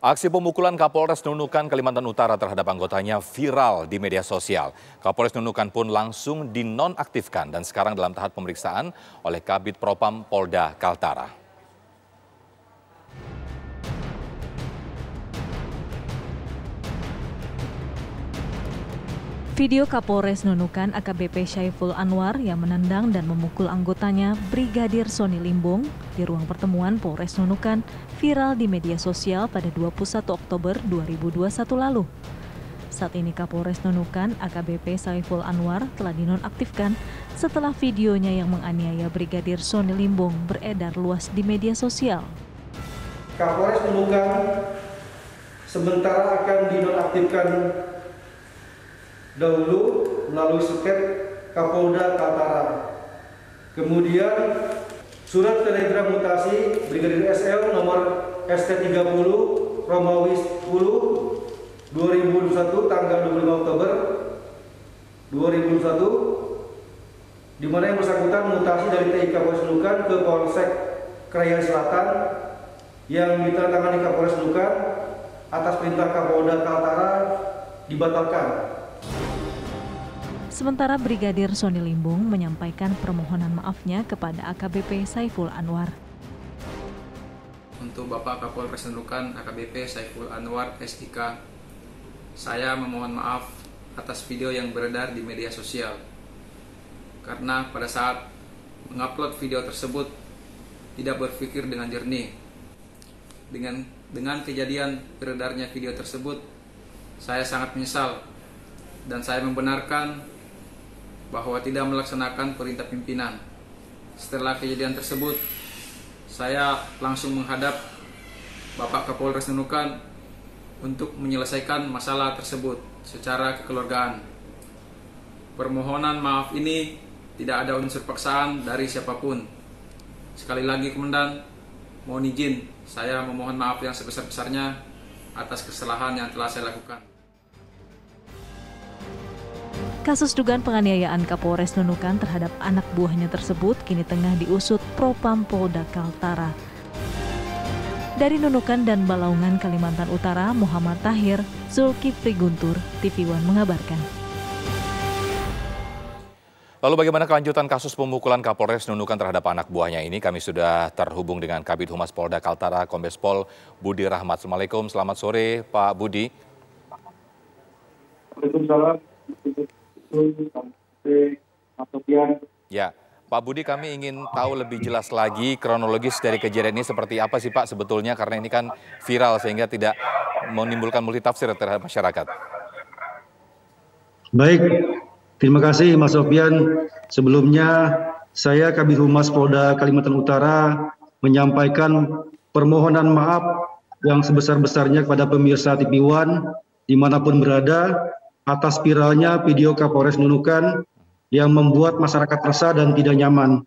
Aksi pemukulan Kapolres Nunukan, Kalimantan Utara terhadap anggotanya viral di media sosial. Kapolres Nunukan pun langsung dinonaktifkan dan sekarang dalam tahap pemeriksaan oleh Kabid Propam Polda Kaltara. Video Kapolres Nunukan AKBP Syaiful Anwar yang menendang dan memukul anggotanya Brigadir Sony Limbong di ruang pertemuan Polres Nunukan viral di media sosial pada 21 Oktober 2021 lalu. Saat ini Kapolres Nunukan AKBP Syaiful Anwar telah dinonaktifkan setelah videonya yang menganiaya Brigadir Sony Limbong beredar luas di media sosial. Kapolres Nunukan sementara akan dinonaktifkan dahulu melalui suket Kapolda Kaltara. Kemudian surat telegram mutasi Brigadir SL nomor ST30 Romawi 10 2021 tanggal 25 Oktober 2021 di mana yang bersangkutan mutasi dari TIK Polres Nunukan ke Polsek Krayan Selatan yang ditandatangani Kapolres Nunukan atas perintah Kapolda Kaltara dibatalkan. Sementara Brigadir Sony Limbong menyampaikan permohonan maafnya kepada AKBP Syaiful Anwar. Untuk Bapak Kapolres Nunukan AKBP Syaiful Anwar SIK, saya memohon maaf atas video yang beredar di media sosial. Karena pada saat mengupload video tersebut tidak berpikir dengan jernih. Dengan kejadian beredarnya video tersebut, saya sangat menyesal dan saya membenarkan bahwa tidak melaksanakan perintah pimpinan. Setelah kejadian tersebut, saya langsung menghadap Bapak Kapolres Nunukan untuk menyelesaikan masalah tersebut secara kekeluargaan. Permohonan maaf ini tidak ada unsur paksaan dari siapapun. Sekali lagi Komandan, mohon izin saya memohon maaf yang sebesar-besarnya atas kesalahan yang telah saya lakukan. Kasus dugaan penganiayaan Kapolres Nunukan terhadap anak buahnya tersebut kini tengah diusut Propam Polda Kaltara. Dari Nunukan dan Balaungan, Kalimantan Utara, Muhammad Tahir, Zulkifli Guntur, TV One mengabarkan. Lalu bagaimana kelanjutan kasus pemukulan Kapolres Nunukan terhadap anak buahnya ini? Kami sudah terhubung dengan Kabid Humas Polda Kaltara, Kombes Pol Budi Rahmat. Assalamualaikum, selamat sore Pak Budi. Waalaikumsalam. Ya, Pak Budi, kami ingin tahu lebih jelas lagi kronologis dari kejadian ini seperti apa sih Pak sebetulnya, karena ini kan viral sehingga tidak menimbulkan multitafsir terhadap masyarakat. Baik, terima kasih Mas Sofian. Sebelumnya saya Kabid Humas Polda Kalimantan Utara menyampaikan permohonan maaf yang sebesar-besarnya kepada pemirsa TV One dimanapun berada atas viralnya video Kapolres Nunukan yang membuat masyarakat resah dan tidak nyaman.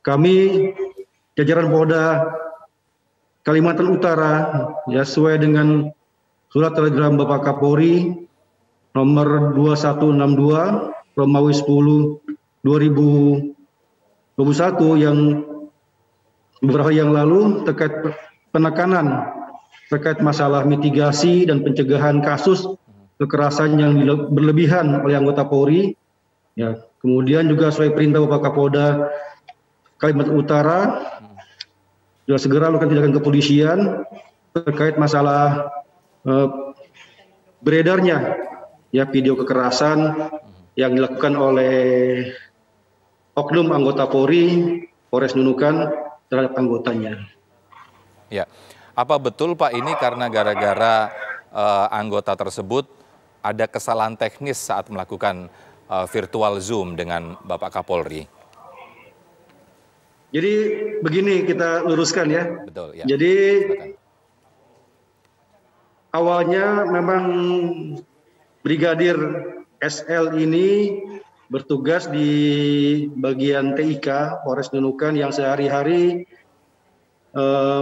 Kami, jajaran Polda Kalimantan Utara, ya, sesuai dengan surat telegram Bapak Kapolri nomor 2162 Romawi 10 2021 yang beberapa yang lalu terkait penekanan terkait masalah mitigasi dan pencegahan kasus kekerasan yang berlebihan oleh anggota Polri. Ya, kemudian juga sesuai perintah Bapak Kapolda Kalimantan Utara, juga segera melakukan tindakan kepolisian terkait masalah beredarnya ya video kekerasan yang dilakukan oleh oknum anggota Polri, Polres Nunukan terhadap anggotanya. Ya, apa betul Pak ini karena gara-gara anggota tersebut ada kesalahan teknis saat melakukan virtual Zoom dengan Bapak Kapolri? Jadi begini kita luruskan ya. Betul, ya. Jadi silakan. Awalnya memang Brigadir SL ini bertugas di bagian TIK Polres Nunukan yang sehari-hari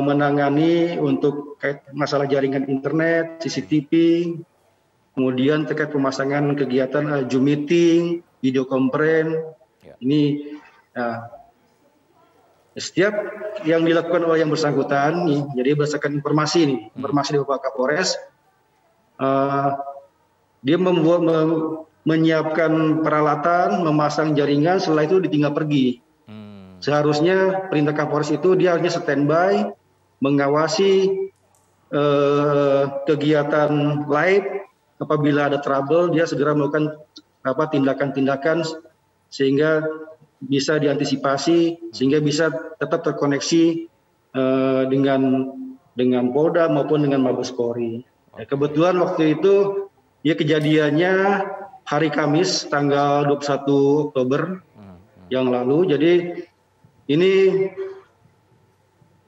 menangani untuk masalah jaringan internet, CCTV, kemudian terkait pemasangan kegiatan Zoom meeting, video conference. Ya. Ini Setiap yang dilakukan oleh yang bersangkutan, nih, jadi berdasarkan informasi dari Bapak Kapolres, dia menyiapkan peralatan, memasang jaringan, setelah itu ditinggal pergi. Seharusnya perintah Kapolres itu dia hanya standby, mengawasi kegiatan live. Apabila ada trouble, dia segera melakukan tindakan-tindakan sehingga bisa diantisipasi, sehingga bisa tetap terkoneksi dengan Polda maupun dengan Mabes Polri. Kebetulan waktu itu ya kejadiannya hari Kamis tanggal 21 Oktober yang lalu. Jadi ini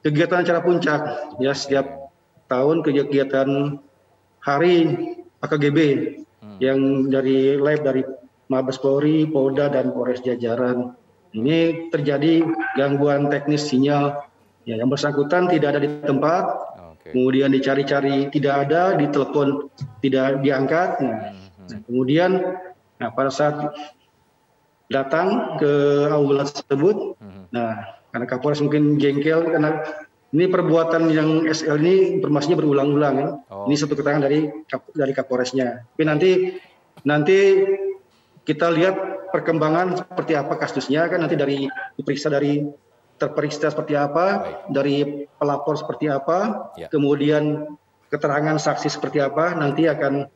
kegiatan acara puncak ya, setiap tahun kegiatan hari AKGB yang dari live dari Mabes Polri, Polda dan Polres jajaran. Ini terjadi gangguan teknis sinyal. Ya, yang bersangkutan tidak ada di tempat, kemudian dicari-cari tidak ada, ditelepon tidak diangkat. Kemudian pada saat datang ke aula tersebut, karena Kapolres mungkin jengkel karena ini perbuatan yang SL ini informasinya berulang-ulang ya. Ini satu keterangan dari Kapolresnya. Tapi nanti kita lihat perkembangan seperti apa kasusnya, kan nanti terperiksa seperti apa, dari pelapor seperti apa, kemudian keterangan saksi seperti apa, nanti akan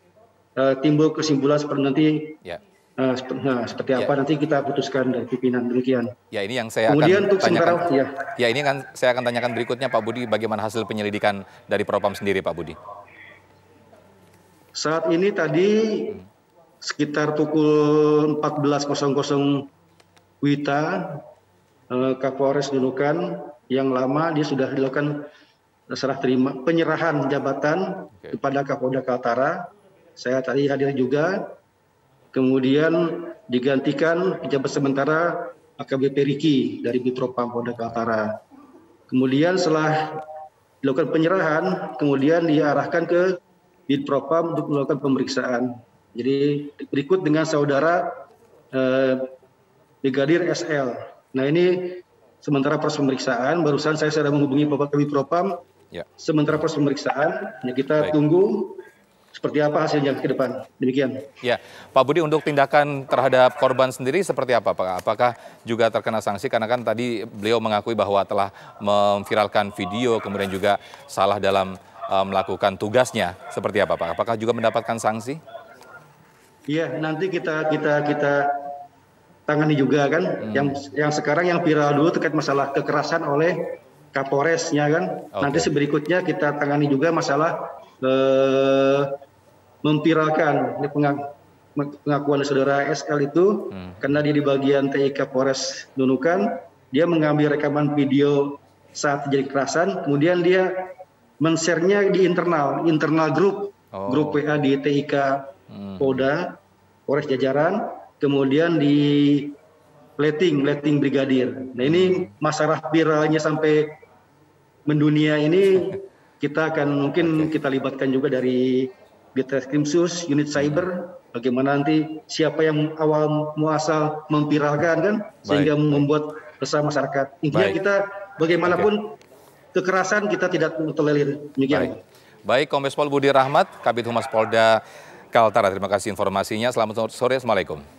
timbul kesimpulan seperti nanti seperti apa nanti kita putuskan dari pimpinan, demikian. Ya, ini yang saya kemudian akan untuk tanyakan. Ya ini kan saya akan tanyakan berikutnya, Pak Budi, bagaimana hasil penyelidikan dari Propam sendiri, Pak Budi? Saat ini tadi sekitar pukul 14.00 WITA, Kapolres Nunukan yang lama dia sudah dilakukan serah terima penyerahan jabatan kepada Kapolda Kaltara. Saya tadi hadir juga. Kemudian digantikan pejabat sementara AKBP Riki dari Bitropam Polda Kaltara. Kemudian setelah dilakukan penyerahan, kemudian diarahkan ke Bitpropam untuk melakukan pemeriksaan. Jadi berikut dengan saudara Brigadir SL. Nah, ini sementara proses pemeriksaan, barusan saya sudah menghubungi Bapak Kabid Propam. Sementara proses pemeriksaan, ya kita tunggu seperti apa hasilnya ke depan. Demikian. Ya, Pak Budi, untuk tindakan terhadap korban sendiri seperti apa, Pak? Apakah juga terkena sanksi? Karena kan tadi beliau mengakui bahwa telah memviralkan video, kemudian juga salah dalam melakukan tugasnya. Seperti apa, Pak? Apakah juga mendapatkan sanksi? Iya, nanti kita tangani juga kan. Yang sekarang yang viral dulu terkait masalah kekerasan oleh Kapolresnya kan. Nanti berikutnya kita tangani juga masalah memviralkan pengakuan saudara SL itu, karena dia di bagian TIK Polres Nunukan, dia mengambil rekaman video saat terjadi kekerasan, kemudian dia men-share-nya di internal grup WA di TIK Polda, Polres jajaran, kemudian di letting brigadir. Nah, ini masalah viralnya sampai mendunia ini, kita akan mungkin kita libatkan juga dari Ditreskrimsus, unit cyber, bagaimana nanti siapa yang awal muasal memviralkan kan, sehingga membuat resah masyarakat. Intinya kita bagaimanapun kekerasan kita tidak tolerir. Demikian. Baik, Kombes Pol Budi Rahmat, Kabid Humas Polda Kaltara, terima kasih informasinya. Selamat sore, Assalamualaikum.